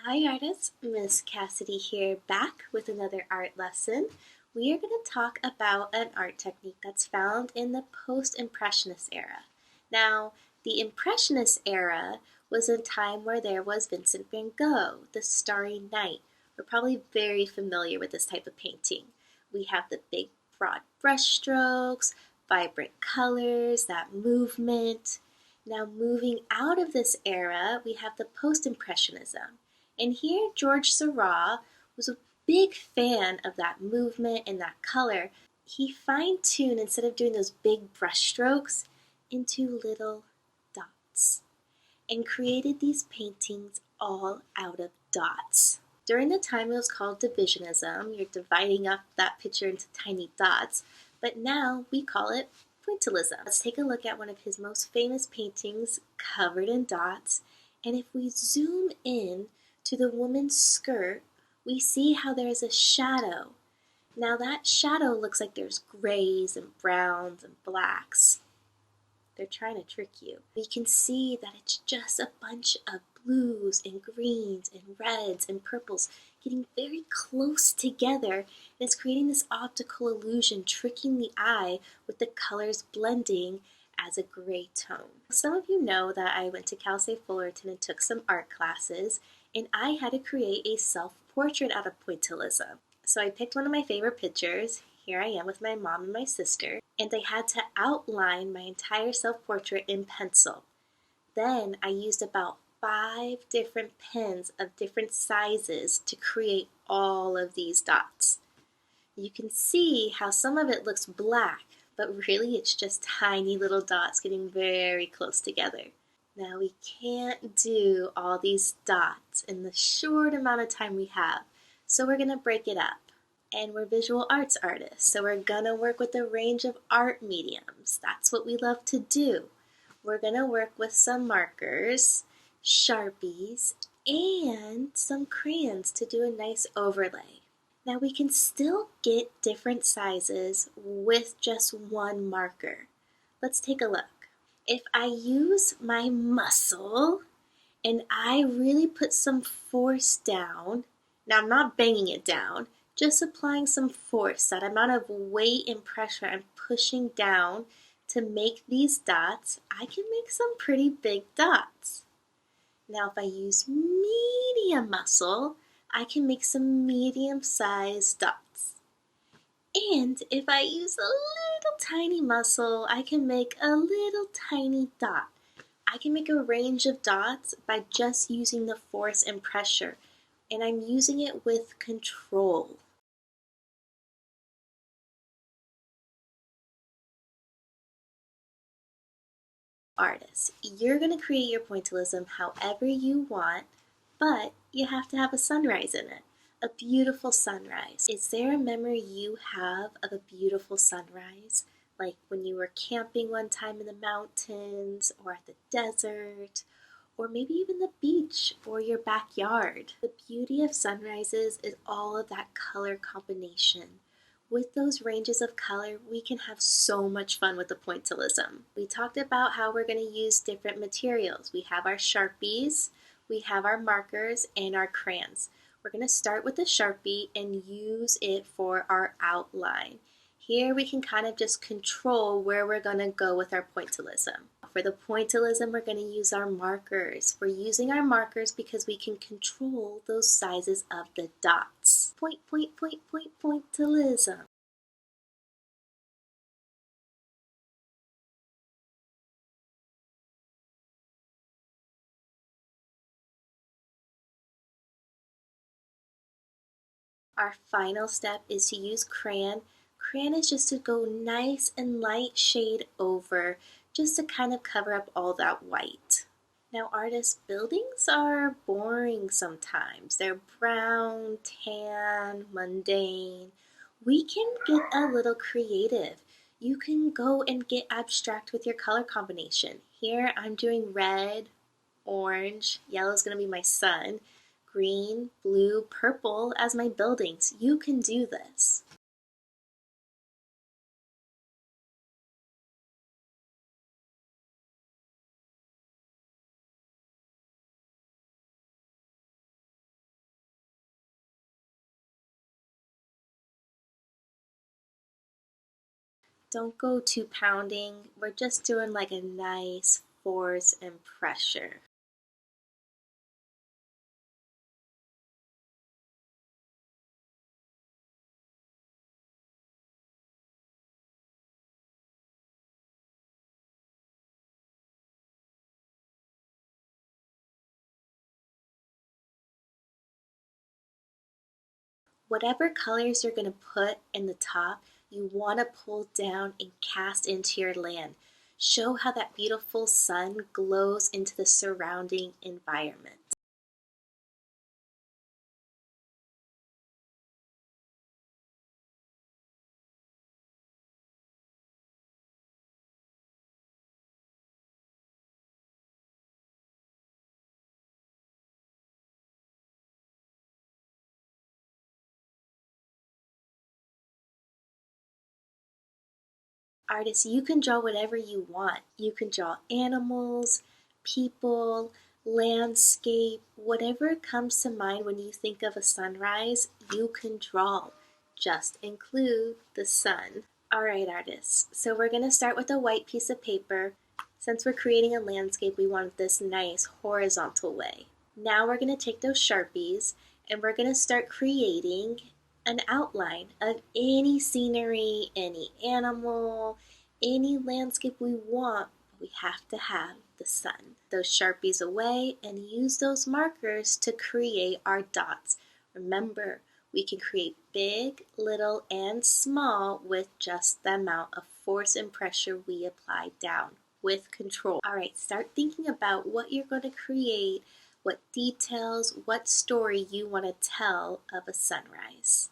Hi artists, Miss Cassidy here, back with another art lesson. We are going to talk about an art technique that's found in the post-impressionist era. Now, the impressionist era was a time where there was Vincent van Gogh, the Starry Night. We're probably very familiar with this type of painting. We have the big broad brushstrokes, vibrant colors, that movement. Now moving out of this era, we have the post-impressionism. And here George Seurat was a big fan of that movement and that color. He fine-tuned, instead of doing those big brush strokes, into little dots and created these paintings all out of dots. During the time it was called divisionism, you're dividing up that picture into tiny dots, but now we call it pointillism. Let's take a look at one of his most famous paintings covered in dots, and if we zoom in to the woman's skirt, we see how there is a shadow. Now that shadow looks like there's grays and browns and blacks. They're trying to trick you. We can see that it's just a bunch of blues and greens and reds and purples getting very close together, and it's creating this optical illusion, tricking the eye with the colors blending as a gray tone. Some of you know that I went to Cal State Fullerton and took some art classes, and I had to create a self-portrait out of pointillism. So I picked one of my favorite pictures. Here I am with my mom and my sister, and I had to outline my entire self-portrait in pencil. Then I used about 5 different pens of different sizes to create all of these dots. You can see how some of it looks black, but really it's just tiny little dots getting very close together. Now we can't do all these dots in the short amount of time we have, so we're going to break it up. And we're visual arts artists, so we're going to work with a range of art mediums. That's what we love to do. We're going to work with some markers, Sharpies, and some crayons to do a nice overlay. Now we can still get different sizes with just one marker. Let's take a look. If I use my muscle and I really put some force down, now I'm not banging it down, just applying some force, that amount of weight and pressure I'm pushing down to make these dots, I can make some pretty big dots. Now if I use medium muscle, I can make some medium-sized dots. And if I use a little tiny muscle, I can make a little tiny dot. I can make a range of dots by just using the force and pressure, and I'm using it with control. Artists, you're going to create your pointillism however you want, but you have to have a sunrise in it, a beautiful sunrise. Is there a memory you have of a beautiful sunrise? Like when you were camping one time in the mountains or at the desert, or maybe even the beach or your backyard. The beauty of sunrises is all of that color combination. With those ranges of color, we can have so much fun with the pointillism. We talked about how we're going to use different materials. We have our Sharpies, we have our markers, and our crayons. We're going to start with the Sharpie and use it for our outline. Here we can kind of just control where we're going to go with our pointillism. For the pointillism, we're going to use our markers. We're using our markers because we can control those sizes of the dots. Point, point, point, point, pointillism. Our final step is to use crayon. Crayon is just to go nice and light shade over, just to kind of cover up all that white. Now artists, buildings are boring sometimes. They're brown, tan, mundane. We can get a little creative. You can go and get abstract with your color combination. Here I'm doing red, orange, yellow is going to be my sun, green, blue, purple as my buildings. You can do this. Don't go too pounding. We're just doing like a nice force and pressure. Whatever colors you're going to put in the top, you want to pull down and cast into your land. Show how that beautiful sun glows into the surrounding environment. Artists, you can draw whatever you want. You can draw animals, people, landscape, whatever comes to mind when you think of a sunrise, you can draw. Just include the sun. All right, artists, so we're going to start with a white piece of paper. Since we're creating a landscape, we want this nice horizontal way. Now we're going to take those Sharpies and we're going to start creating an outline of any scenery, any animal, any landscape we want. We have to have the sun. Those Sharpies away and use those markers to create our dots. Remember, we can create big, little, and small with just the amount of force and pressure we apply down with control. All right, start thinking about what you're going to create, what details, what story you want to tell of a sunrise.